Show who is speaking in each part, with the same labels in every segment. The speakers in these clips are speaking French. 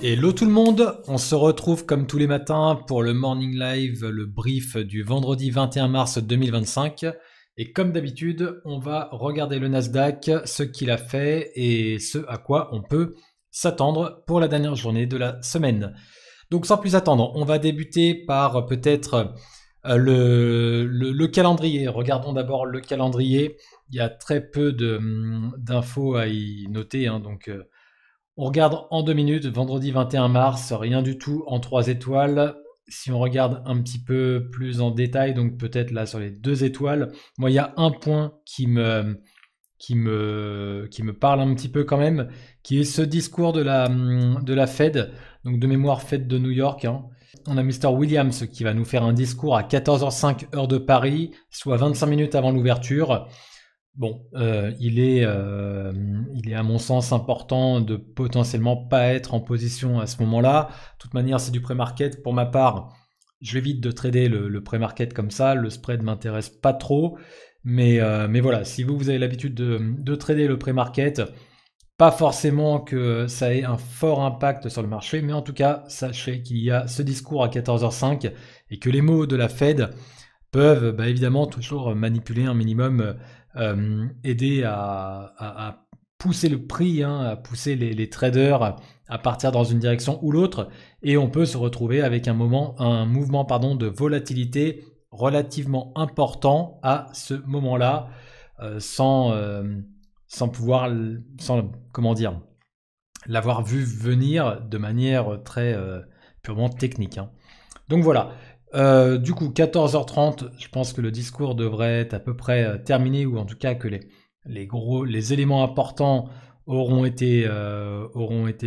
Speaker 1: Hello tout le monde, on se retrouve comme tous les matins pour le Morning Live, le brief du vendredi 21 mars 2025. Et comme d'habitude, on va regarder le Nasdaq, ce qu'il a fait et ce à quoi on peut s'attendre pour la dernière journée de la semaine. Donc sans plus attendre, on va débuter par peut-être le calendrier. Regardons d'abord le calendrier. Il y a très peu d'infos à y noter, hein, donc... on regarde en 2 minutes, vendredi 21 mars, rien du tout en 3 étoiles. Si on regarde un petit peu plus en détail, donc peut-être là sur les 2 étoiles, moi il y a un point qui me parle un petit peu quand même, qui est ce discours de la Fed, donc de mémoire Fed de New York, hein. On a Mr. Williams qui va nous faire un discours à 14h05 heure de Paris, soit 25 minutes avant l'ouverture. Bon, il est à mon sens important de potentiellement pas être en position à ce moment-là. De toute manière, c'est du pré-market. Pour ma part, je évite de trader le pré-market comme ça. Le spread m'intéresse pas trop. Mais voilà, si vous avez l'habitude de trader le pré-market, pas forcément que ça ait un fort impact sur le marché, mais en tout cas, sachez qu'il y a ce discours à 14h05 et que les mots de la Fed peuvent évidemment toujours manipuler un minimum, aider à pousser le prix, hein, à pousser les traders à partir dans une direction ou l'autre, et on peut se retrouver avec un mouvement de volatilité relativement important à ce moment-là, sans pouvoir, comment dire, l'avoir vu venir de manière très purement technique, hein. Donc voilà. Du coup, 14h30, je pense que le discours devrait être à peu près terminé, ou en tout cas que les éléments importants auront été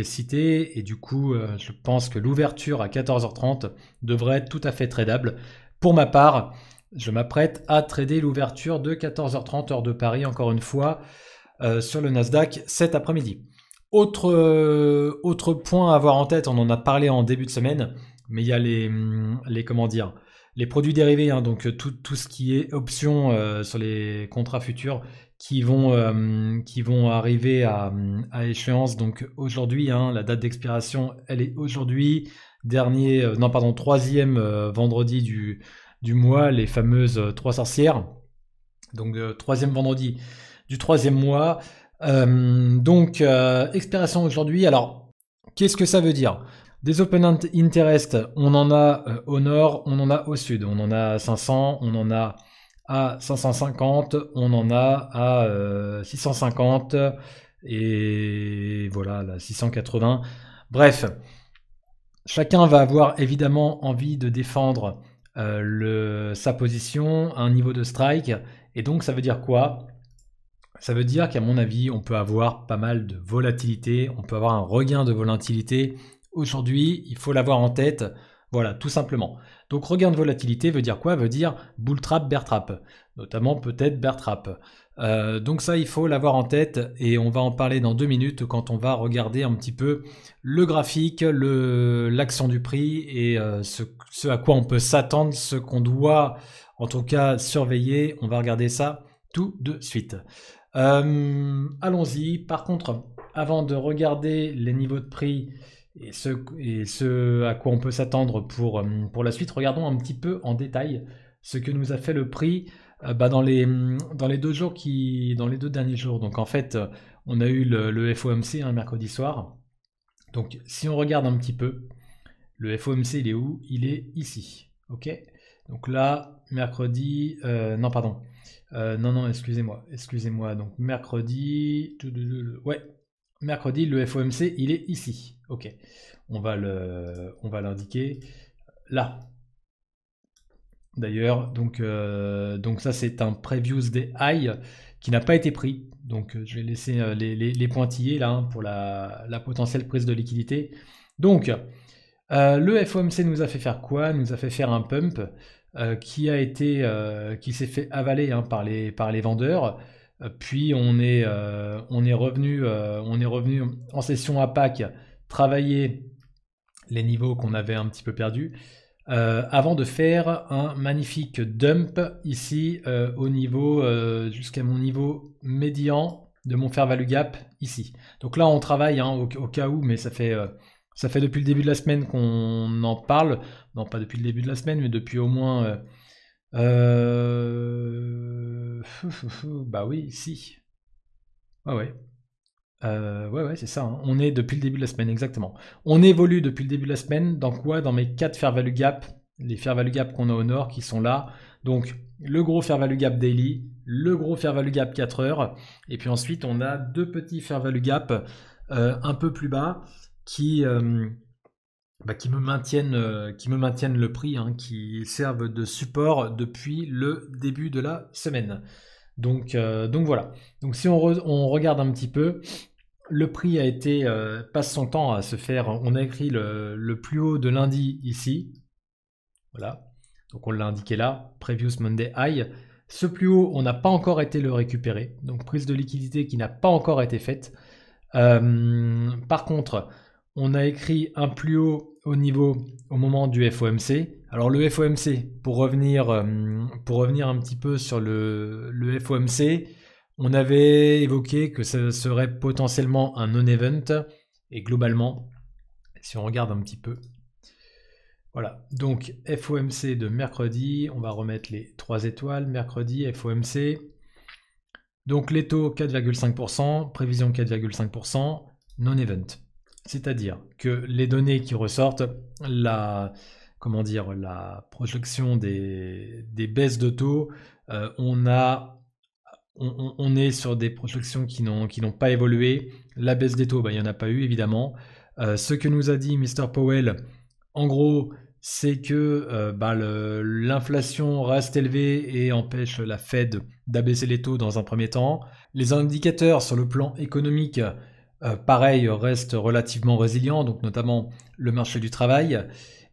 Speaker 1: cités, et du coup, je pense que l'ouverture à 14h30 devrait être tout à fait tradable. Pour ma part, je m'apprête à trader l'ouverture de 14h30 heure de Paris, encore une fois, sur le Nasdaq cet après-midi. Autre point à avoir en tête, on en a parlé en début de semaine, mais il y a les produits dérivés, hein, donc tout ce qui est options sur les contrats futurs qui vont arriver à échéance. Donc aujourd'hui, hein, la date d'expiration, elle est aujourd'hui, troisième vendredi du mois, les fameuses 3 sorcières. Donc troisième vendredi du troisième mois. Expiration aujourd'hui. Alors, qu'est-ce que ça veut dire? Des open interest, on en a au nord, on en a au sud. On en a à 500, on en a à 550, on en a à 650 et voilà, là, 680. Bref, chacun va avoir évidemment envie de défendre sa position, un niveau de strike. Et donc, ça veut dire quoi? Ça veut dire qu'à mon avis, on peut avoir pas mal de volatilité, on peut avoir un regain de volatilité. Aujourd'hui, il faut l'avoir en tête, voilà, tout simplement. Donc regain de volatilité veut dire quoi? Veut dire bull trap, bear trap, notamment peut-être bear trap. Donc ça, il faut l'avoir en tête, et on va en parler dans 2 minutes quand on va regarder un petit peu le graphique, l'action du prix, et ce à quoi on peut s'attendre, ce qu'on doit en tout cas surveiller. On va regarder ça tout de suite. Allons-y. Par contre, avant de regarder les niveaux de prix et ce à quoi on peut s'attendre pour la suite, regardons un petit peu en détail ce que nous a fait le prix dans les 2 derniers jours. Donc en fait, on a eu le FOMC un mercredi soir. Donc si on regarde un petit peu, le FOMC, il est où? Il est ici. Ok. Donc là, mercredi, non, pardon. Non, excusez-moi. Donc mercredi, ouais, mercredi, le FOMC, il est ici. Ok, on va l'indiquer là. D'ailleurs, donc ça c'est un previews des highs qui n'a pas été pris. Donc je vais laisser les pointillés là, hein, pour la potentielle prise de liquidité. Donc le FOMC nous a fait faire quoi? Nous a fait faire un pump qui s'est fait avaler, hein, par les vendeurs. Puis on est revenu en session à Pâques travailler les niveaux qu'on avait un petit peu perdus, avant de faire un magnifique dump ici au niveau jusqu'à mon niveau médian de mon fair value gap ici. Donc là on travaille, hein, au cas où, mais ça fait Ça fait depuis le début de la semaine qu'on en parle. Non, pas depuis le début de la semaine, mais depuis au moins... bah oui, si. Ah ouais. Ouais, c'est ça, hein. On est depuis le début de la semaine, exactement. On évolue depuis le début de la semaine. Dans quoi? Dans mes 4 fair value gap. Les fair value gap qu'on a au nord qui sont là. Donc, le gros fair value gap daily, le gros fair value gap 4 heures. Et puis ensuite, on a 2 petits fair value gap un peu plus bas qui me maintiennent le prix, hein, qui servent de support depuis le début de la semaine. Donc voilà. Donc si on regarde un petit peu, le prix passe son temps à se faire. On a écrit le plus haut de lundi ici. Voilà. Donc on l'a indiqué là, Previous Monday High. Ce plus haut, on n'a pas encore été le récupérer. Donc prise de liquidité qui n'a pas encore été faite. Par contre, on a écrit un plus haut au moment du FOMC. Alors le FOMC, pour revenir un petit peu sur le FOMC, on avait évoqué que ce serait potentiellement un non-event. Et globalement, si on regarde un petit peu, voilà. Donc FOMC de mercredi, on va remettre les 3 étoiles. Mercredi, FOMC. Donc les taux 4,5%, prévision 4,5%, non-event. C'est-à-dire que les données qui ressortent, la projection des baisses de taux, on est sur des projections qui n'ont pas évolué. La baisse des taux, il n'y en a pas eu évidemment. Ce que nous a dit Mr. Powell, en gros, c'est que l'inflation reste élevée et empêche la Fed d'abaisser les taux dans un premier temps. Les indicateurs sur le plan économique, pareil, restent relativement résilients, donc notamment le marché du travail,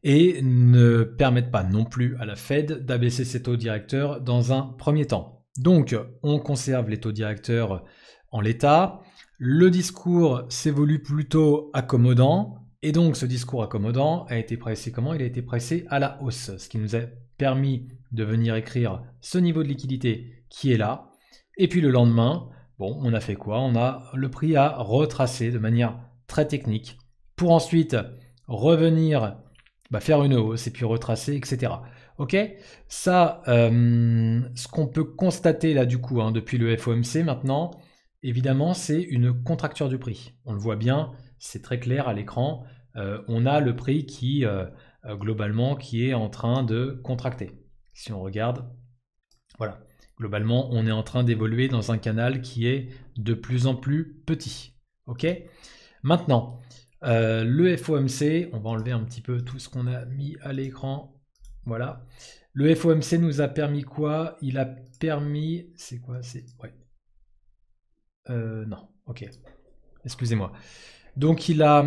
Speaker 1: et ne permettent pas non plus à la Fed d'abaisser ses taux directeurs dans un premier temps. Donc, on conserve les taux directeurs en l'état. Le discours s'évolue plutôt accommodant. Et donc ce discours accommodant a été pricé comment? Il a été pricé à la hausse, ce qui nous a permis de venir écrire ce niveau de liquidité qui est là. Et puis le lendemain, bon, on a fait quoi? Le prix a retracé de manière très technique pour ensuite revenir faire une hausse et puis retracer, etc. Ok? Ça, ce qu'on peut constater là du coup, hein, depuis le FOMC maintenant, évidemment, c'est une contracture du prix. On le voit bien, c'est très clair à l'écran. On a le prix qui, globalement, qui est en train de contracter. Si on regarde, voilà. Globalement, on est en train d'évoluer dans un canal qui est de plus en plus petit. Ok? Maintenant, le FOMC, on va enlever un petit peu tout ce qu'on a mis à l'écran. Voilà. Le FOMC nous a permis quoi? Il a permis... C'est quoi? Ouais. Non, ok. Excusez-moi. Donc il a,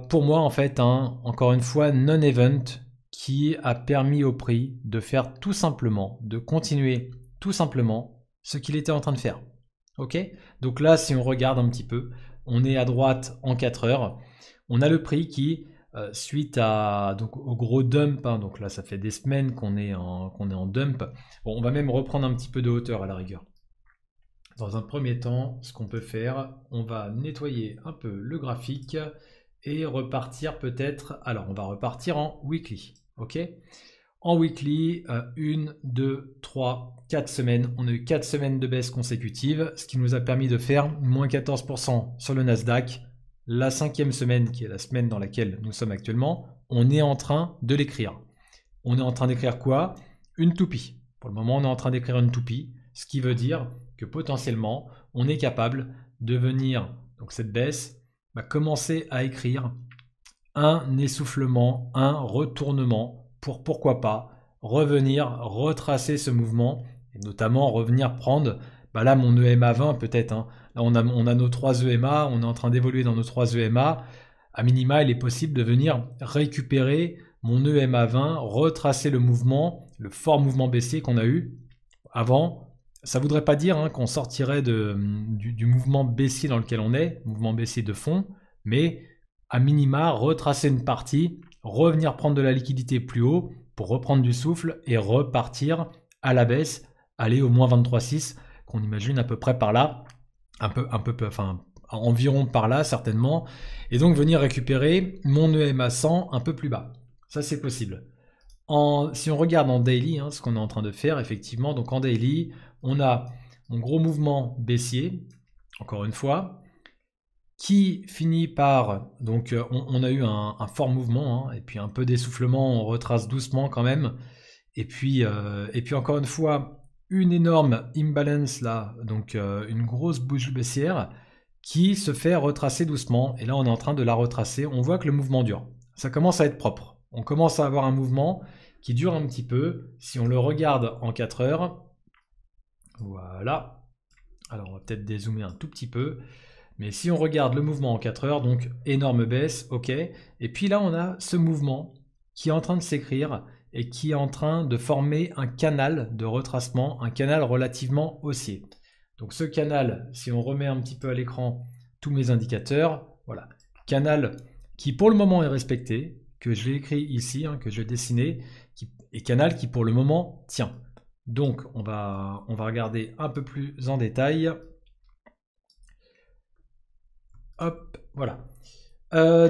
Speaker 1: pour moi en fait, hein, encore une fois, non-event qui a permis au prix de faire tout simplement, de continuer tout simplement ce qu'il était en train de faire. Ok? Donc là, si on regarde un petit peu, on est à droite en 4 heures. On a le prix qui, suite au gros dump, hein, donc là ça fait des semaines qu'on est en dump. Bon, on va même reprendre un petit peu de hauteur à la rigueur. Dans un premier temps, ce qu'on peut faire, on va nettoyer un peu le graphique et repartir peut-être... Alors, on va repartir en weekly, ok? En weekly, 1, 2, 3, 4 semaines. On a eu 4 semaines de baisse consécutive, ce qui nous a permis de faire moins 14% sur le Nasdaq. La 5e semaine, qui est la semaine dans laquelle nous sommes actuellement, on est en train de l'écrire. On est en train d'écrire quoi? Une toupie. Pour le moment, on est en train d'écrire une toupie, ce qui veut dire que potentiellement, on est capable de venir, donc cette baisse, commencer à écrire un essoufflement, un retournement pour pourquoi pas revenir retracer ce mouvement et notamment revenir prendre là mon EMA 20 peut-être, hein. Là on a nos 3 EMA, on est en train d'évoluer dans nos 3 EMA. À minima, il est possible de venir récupérer mon EMA 20, retracer le mouvement, le fort mouvement baissier qu'on a eu avant. Ça ne voudrait pas dire qu'on sortirait du mouvement baissier dans lequel on est, mouvement baissier de fond, mais à minima, retracer une partie, revenir prendre de la liquidité plus haut pour reprendre du souffle et repartir à la baisse, aller au moins 23,6 qu'on imagine à peu près par là, un environ par là certainement, et donc venir récupérer mon EMA 100 un peu plus bas. Ça c'est possible. Si on regarde en daily, ce qu'on est en train de faire effectivement, donc en daily, on a mon gros mouvement baissier, encore une fois, qui finit par, donc on a eu un fort mouvement, et puis un peu d'essoufflement, on retrace doucement quand même, et puis encore une fois, une énorme imbalance là, donc une grosse bougie baissière qui se fait retracer doucement, et là on est en train de la retracer, on voit que le mouvement dure, ça commence à être propre, on commence à avoir un mouvement qui dure un petit peu, si on le regarde en 4 heures, voilà, alors on va peut-être dézoomer un tout petit peu, mais si on regarde le mouvement en 4 heures, donc énorme baisse, ok, et puis là on a ce mouvement qui est en train de s'écrire et qui est en train de former un canal de retracement, un canal relativement haussier. Donc ce canal, si on remet un petit peu à l'écran tous mes indicateurs, voilà, canal qui pour le moment est respecté, que je l'ai écrit ici, que je vais dessiner, et canal qui pour le moment tient. Donc on va regarder un peu plus en détail. Hop, voilà.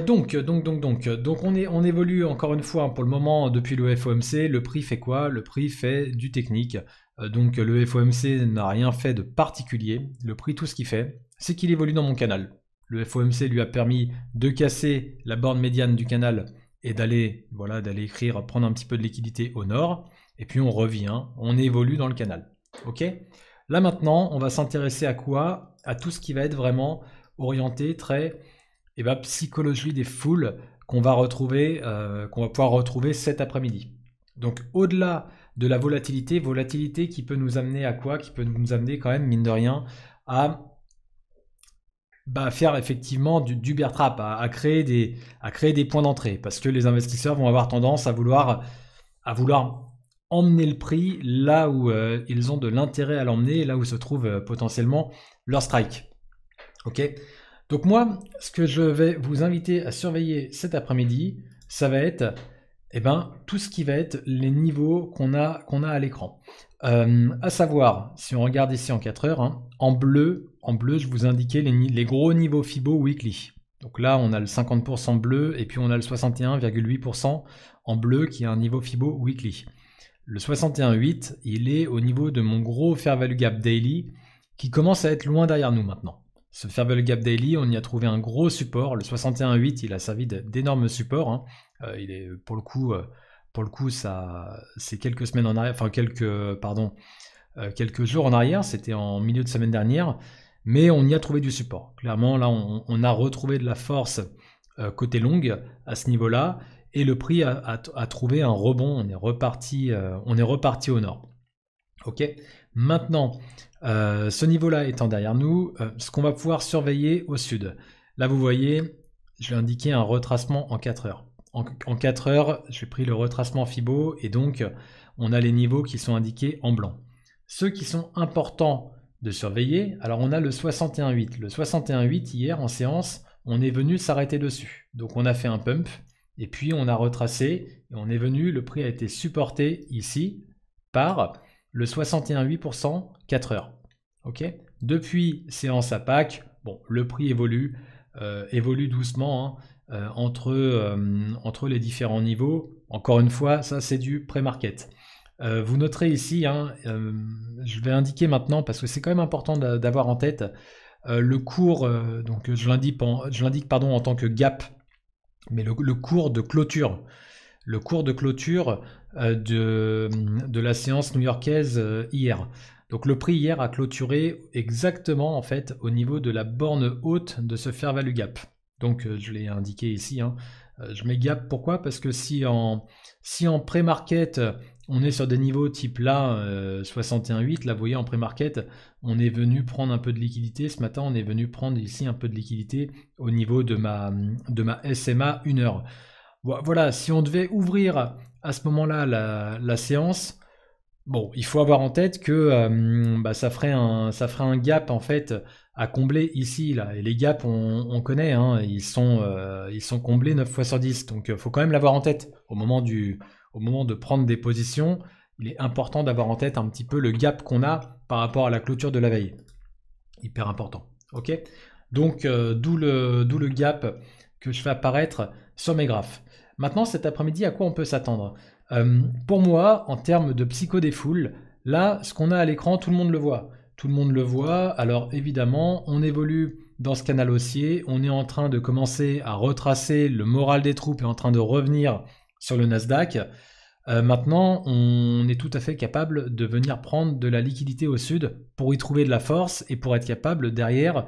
Speaker 1: Donc on évolue encore une fois pour le moment depuis le FOMC. Le prix fait quoi? Le prix fait du technique. Donc le FOMC n'a rien fait de particulier. Le prix, tout ce qu'il fait, c'est qu'il évolue dans mon canal. Le FOMC lui a permis de casser la borne médiane du canal et d'aller écrire, prendre un petit peu de liquidité au nord. Et puis on revient, on évolue dans le canal. Ok? Là maintenant, on va s'intéresser à quoi? À tout ce qui va être vraiment orienté très psychologie des foules qu'on va retrouver, qu'on va pouvoir retrouver cet après-midi. Donc au-delà de la volatilité qui peut nous amener à quoi? Qui peut nous amener quand même, mine de rien, à faire effectivement du bear trap, à créer des points d'entrée, parce que les investisseurs vont avoir tendance à vouloir emmener le prix là où ils ont de l'intérêt à l'emmener, là où se trouve potentiellement leur strike. Ok? Donc moi, ce que je vais vous inviter à surveiller cet après-midi, ça va être tout ce qui va être les niveaux qu'on a à l'écran. À savoir, si on regarde ici en 4 heures, en bleu, je vous indiquais les gros niveaux Fibo weekly. Donc là, on a le 50% bleu et puis on a le 61,8% en bleu qui est un niveau Fibo weekly. Le 61,8, il est au niveau de mon gros Fair Value Gap Daily qui commence à être loin derrière nous maintenant. Ce Fair Value Gap Daily, on y a trouvé un gros support. Le 61,8, il a servi d'énorme support. Il est pour le coup, ça, c'est quelques semaines en arrière, quelques jours en arrière. C'était en milieu de semaine dernière, mais on y a trouvé du support. Clairement, là, on a retrouvé de la force côté longue à ce niveau-là, et le prix a trouvé un rebond. On est reparti au nord. Ok. Maintenant, ce niveau-là étant derrière nous, ce qu'on va pouvoir surveiller au sud. Là, vous voyez, je vais indiquer un retracement en 4 heures. En 4 heures, j'ai pris le retracement Fibo et donc on a les niveaux qui sont indiqués en blanc. Ceux qui sont importants de surveiller, alors on a le 61,8. Le 61,8, hier en séance, on est venu s'arrêter dessus. Donc on a fait un pump et puis on a retracé et on est venu, le prix a été supporté ici par le 61,8% 4 heures. Ok. Depuis séance à Pâques, bon, le prix évolue doucement entre les différents niveaux. Encore une fois, ça c'est du pré-market. Vous noterez ici, je vais indiquer maintenant parce que c'est quand même important d'avoir en tête le cours. Donc je l'indique en tant que gap, mais le cours de clôture. Le cours de clôture de la séance new-yorkaise hier. Donc le prix hier a clôturé exactement en fait au niveau de la borne haute de ce fair value gap. Donc je l'ai indiqué ici. Je mets gap, pourquoi? Parce que si en pré-market on est sur des niveaux type là 61,8, là vous voyez en pré-market on est venu prendre un peu de liquidité. Ce matin on est venu prendre ici un peu de liquidité au niveau de ma SMA 1 heure. Voilà, si on devait ouvrir à ce moment-là la séance, bon, il faut avoir en tête que ça ferait un gap en fait à combler ici là. Et les gaps, on connaît, ils sont comblés 9 fois sur 10. Donc il faut quand même l'avoir en tête au moment de prendre des positions. Il est important d'avoir en tête un petit peu le gap qu'on a par rapport à la clôture de la veille. Hyper important. Ok. Donc, d'où le gap que je fais apparaître sur mes graphes. Maintenant, cet après-midi, à quoi on peut s'attendre? Pour moi, en termes de psycho des foules, là, ce qu'on a à l'écran, tout le monde le voit. Tout le monde le voit. Alors, évidemment, on évolue dans ce canal haussier. On est en train de commencer à retracer le moral des troupes et en train de revenir sur le Nasdaq. Maintenant, on est tout à fait capable de venir prendre de la liquidité au sud pour y trouver de la force et pour être capable derrière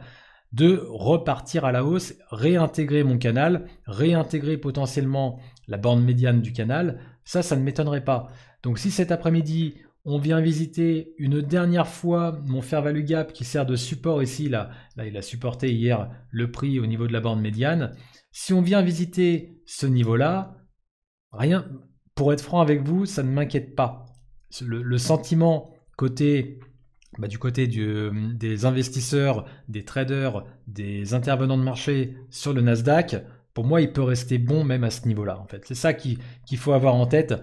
Speaker 1: de repartir à la hausse, réintégrer mon canal, réintégrer potentiellement la borne médiane du canal. Ça ne m'étonnerait pas. Donc si cet après-midi, on vient visiter une dernière fois mon fair value gap qui sert de support ici, là il a supporté hier le prix au niveau de la borne médiane. Si on vient visiter ce niveau-là, rien, pour être franc avec vous, ça ne m'inquiète pas. Le sentiment du côté des investisseurs, des traders, des intervenants de marché sur le Nasdaq, pour moi, il peut rester bon même à ce niveau-là. En fait, c'est ça qu'il faut avoir en tête.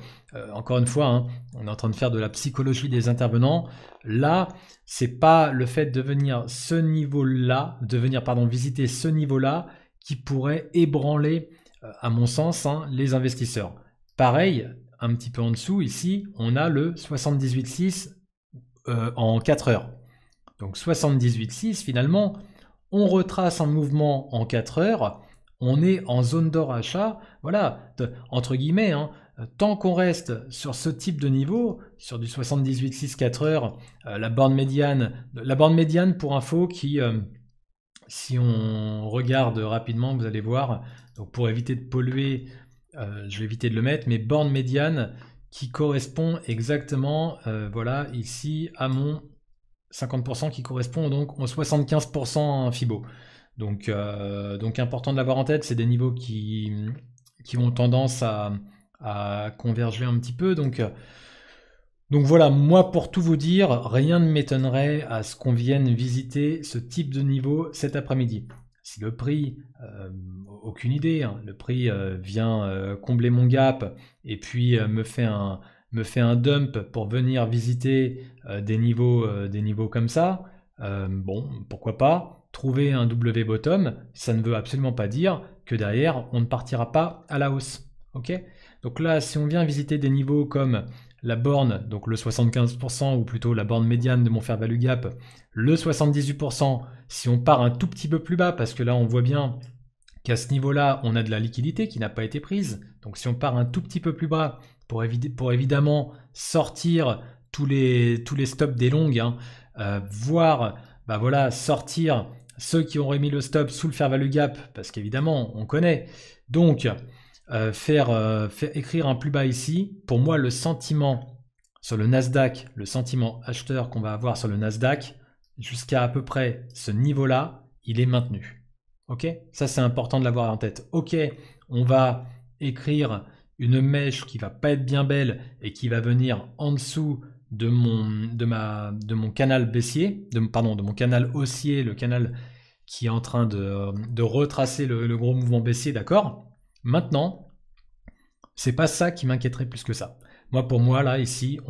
Speaker 1: Encore une fois, hein, on est en train de faire de la psychologie des intervenants. Là, c'est pas le fait de venir visiter ce niveau-là qui pourrait ébranler, à mon sens, hein, les investisseurs. Pareil, un petit peu en dessous, ici, on a le 78,6 en 4 heures. Donc 78,6, finalement, on retrace un mouvement en 4 heures, on est en zone d'or achat, voilà, entre guillemets, hein, tant qu'on reste sur ce type de niveau, sur du 78,6 4 heures, la borne médiane pour info qui, si on regarde rapidement, vous allez voir, donc pour éviter de polluer, je vais éviter de le mettre, mais borne médiane qui correspond exactement, voilà, ici à mon 50% qui correspond donc au 75% Fibo. Donc important de l'avoir en tête, c'est des niveaux qui ont tendance à converger un petit peu. Donc voilà, moi pour tout vous dire, rien ne m'étonnerait à ce qu'on vienne visiter ce type de niveau cet après-midi. Si le prix, aucune idée, hein, le prix vient combler mon gap et puis me fait un dump pour venir visiter des niveaux comme ça, bon, pourquoi pas. Trouver un W bottom, ça ne veut absolument pas dire que derrière, on ne partira pas à la hausse. Ok ? Donc là, si on vient visiter des niveaux comme la borne, donc le 75%, ou plutôt la borne médiane de mon fair value gap, le 78%, si on part un tout petit peu plus bas, parce que là on voit bien qu'à ce niveau-là, on a de la liquidité qui n'a pas été prise. Donc si on part un tout petit peu plus bas, pour évidemment sortir tous les stops des longues, hein, voire sortir ceux qui auraient mis le stop sous le fair value gap, parce qu'évidemment on connaît. Donc faire écrire un plus bas ici, pour moi le sentiment sur le Nasdaq, le sentiment acheteur qu'on va avoir sur le Nasdaq, jusqu'à à peu près ce niveau-là, il est maintenu. Ok ? Ça c'est important de l'avoir en tête. Ok, on va écrire une mèche qui va pas être bien belle et qui va venir en dessous de mon canal baissier, de mon canal haussier, le canal qui est en train de retracer le gros mouvement baissier, d'accord ? Maintenant, c'est pas ça qui m'inquiéterait plus que ça. Pour moi, là, ici,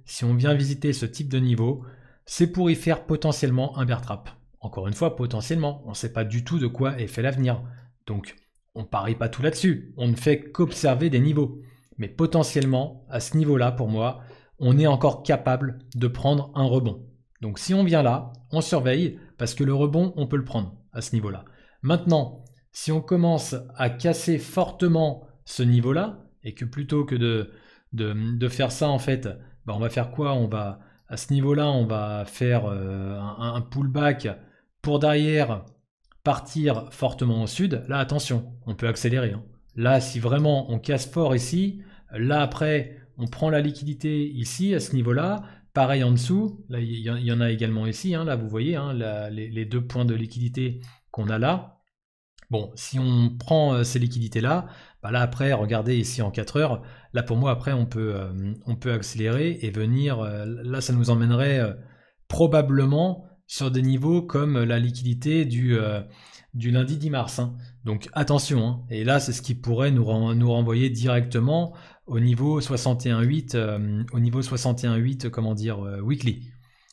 Speaker 1: si on vient visiter ce type de niveau, c'est pour y faire potentiellement un bear trap. Encore une fois, potentiellement, on ne sait pas du tout de quoi est fait l'avenir. Donc, on ne parie pas tout là-dessus. On ne fait qu'observer des niveaux. Mais potentiellement, à ce niveau-là, pour moi, on est encore capable de prendre un rebond. Donc, si on vient là, on surveille, parce que le rebond, on peut le prendre à ce niveau-là. Maintenant, si on commence à casser fortement ce niveau-là, et que plutôt que de faire ça, en fait, on va faire quoi ? À ce niveau-là, on va faire un pullback pour derrière partir fortement au sud. Là, attention, on peut accélérer. Hein. Là, si vraiment on casse fort ici, là après, on prend la liquidité ici, à ce niveau-là. Pareil en dessous, là, il y en a également ici. Hein, là, vous voyez hein, les deux points de liquidité qu'on a là. Bon, si on prend ces liquidités-là, là après, regardez ici en 4 heures, là pour moi après on peut accélérer et venir, là ça nous emmènerait probablement sur des niveaux comme la liquidité du lundi 10 mars. Hein. Donc attention, hein. Et là c'est ce qui pourrait nous renvoyer directement au niveau 61.8, weekly.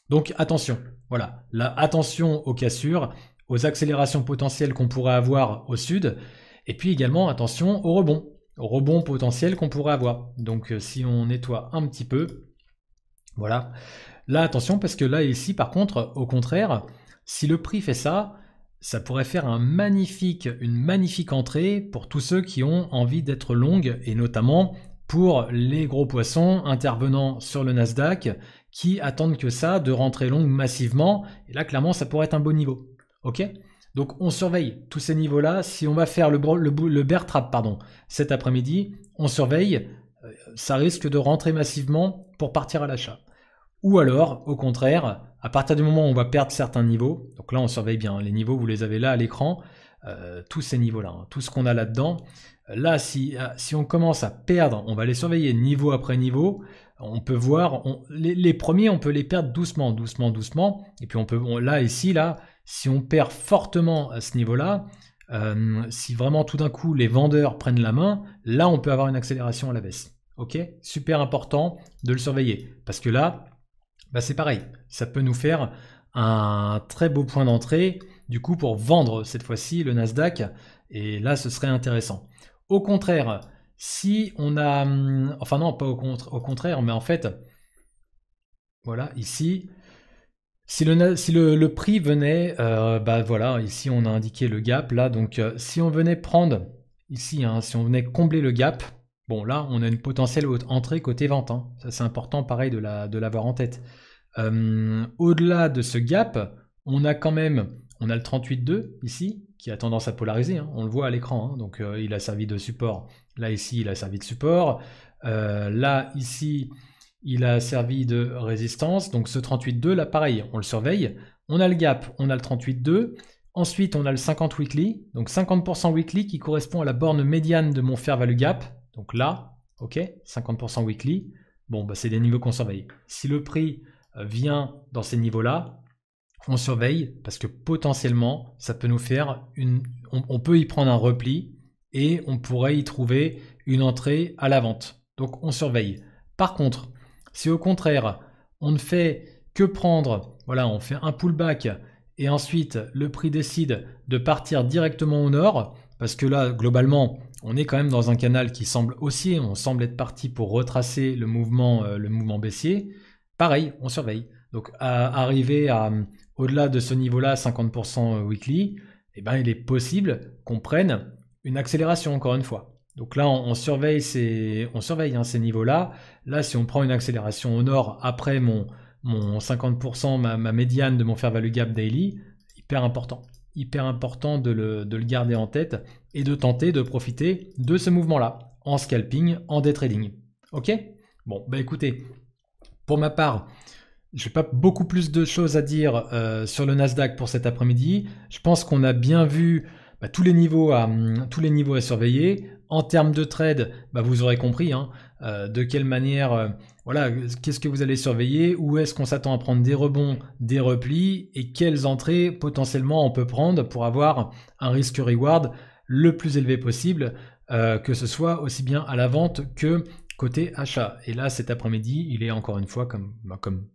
Speaker 1: Donc attention, voilà, là attention aux cassures. aux accélérations potentielles qu'on pourrait avoir au sud, et puis également attention aux rebonds potentiels qu'on pourrait avoir. Donc si on nettoie un petit peu, voilà. Là attention parce que là ici par contre, au contraire, si le prix fait ça, ça pourrait faire une magnifique entrée pour tous ceux qui ont envie d'être longues et notamment pour les gros poissons intervenant sur le Nasdaq qui attendent que ça, de rentrer longue massivement. Et là, clairement, ça pourrait être un beau niveau. Ok ? Donc, on surveille tous ces niveaux-là. Si on va faire le bear trap cet après-midi, on surveille. Ça risque de rentrer massivement pour partir à l'achat. Ou alors, au contraire, à partir du moment où on va perdre certains niveaux, donc là, on surveille bien. Les niveaux, vous les avez là à l'écran. Tous ces niveaux-là, tout ce qu'on a là-dedans. Là, si on commence à perdre, on va les surveiller niveau après niveau. On peut voir, les premiers, on peut les perdre doucement. Et puis là, si on perd fortement à ce niveau-là, si vraiment tout d'un coup les vendeurs prennent la main, là, on peut avoir une accélération à la baisse. Ok ? Super important de le surveiller. Parce que là, c'est pareil. Ça peut nous faire un très beau point d'entrée, du coup, pour vendre cette fois-ci le Nasdaq. Et là, ce serait intéressant. Au contraire, si on a... Enfin non, pas au contraire, mais en fait, voilà, ici, si le prix venait, voilà, ici on a indiqué le gap, là, donc si on venait prendre, ici, si on venait combler le gap, bon là, on a une potentielle entrée côté vente, ça c'est important, pareil, de l'avoir en tête. Au-delà de ce gap, on a le 38.2 ici, qui a tendance à polariser, on le voit à l'écran, donc il a servi de support. Là, ici, il a servi de support. Là, ici, il a servi de résistance. Donc ce 38.2, là, pareil, on le surveille. On a le gap, on a le 38.2. Ensuite, on a le 50 weekly. Donc 50% weekly qui correspond à la borne médiane de mon fair value gap. Donc là, ok, 50% weekly. Bon, c'est des niveaux qu'on surveille. Si le prix vient dans ces niveaux-là, on surveille parce que potentiellement, ça peut nous faire on peut y prendre un repli et on pourrait y trouver une entrée à la vente. Donc, on surveille. Par contre, si au contraire, on ne fait que prendre, voilà, on fait un pullback et ensuite le prix décide de partir directement au nord, parce que là, globalement, on est quand même dans un canal qui semble haussier, on semble être parti pour retracer le mouvement baissier. Pareil, on surveille. Donc, à arriver au-delà de ce niveau-là, 50% weekly, il est possible qu'on prenne une accélération, encore une fois. Donc là, on surveille ces niveaux-là. Là, si on prend une accélération au nord après mon 50%, ma médiane de mon fair value gap daily, hyper important. Hyper important de le garder en tête et de tenter de profiter de ce mouvement-là en scalping, en day trading. Ok ? Bon, écoutez, pour ma part, je n'ai pas beaucoup plus de choses à dire sur le Nasdaq pour cet après-midi. Je pense qu'on a bien vu tous les niveaux à surveiller. En termes de trade, vous aurez compris de quelle manière, qu'est-ce que vous allez surveiller, où est-ce qu'on s'attend à prendre des rebonds, des replis et quelles entrées potentiellement on peut prendre pour avoir un risque-reward le plus élevé possible, que ce soit aussi bien à la vente que côté achat. Et là, cet après-midi, il est encore une fois comme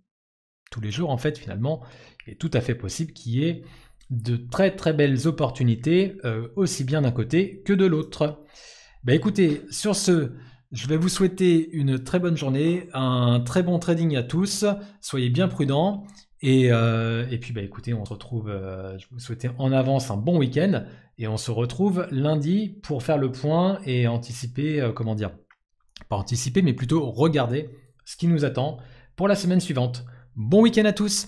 Speaker 1: tous les jours en fait finalement, il est tout à fait possible qu'il y ait de très très belles opportunités aussi bien d'un côté que de l'autre. Écoutez, sur ce, je vais vous souhaiter une très bonne journée, un très bon trading à tous, soyez bien prudents et puis écoutez, on se retrouve, je vous souhaite en avance un bon week-end et on se retrouve lundi pour faire le point et anticiper, pas anticiper mais plutôt regarder ce qui nous attend pour la semaine suivante. Bon week-end à tous!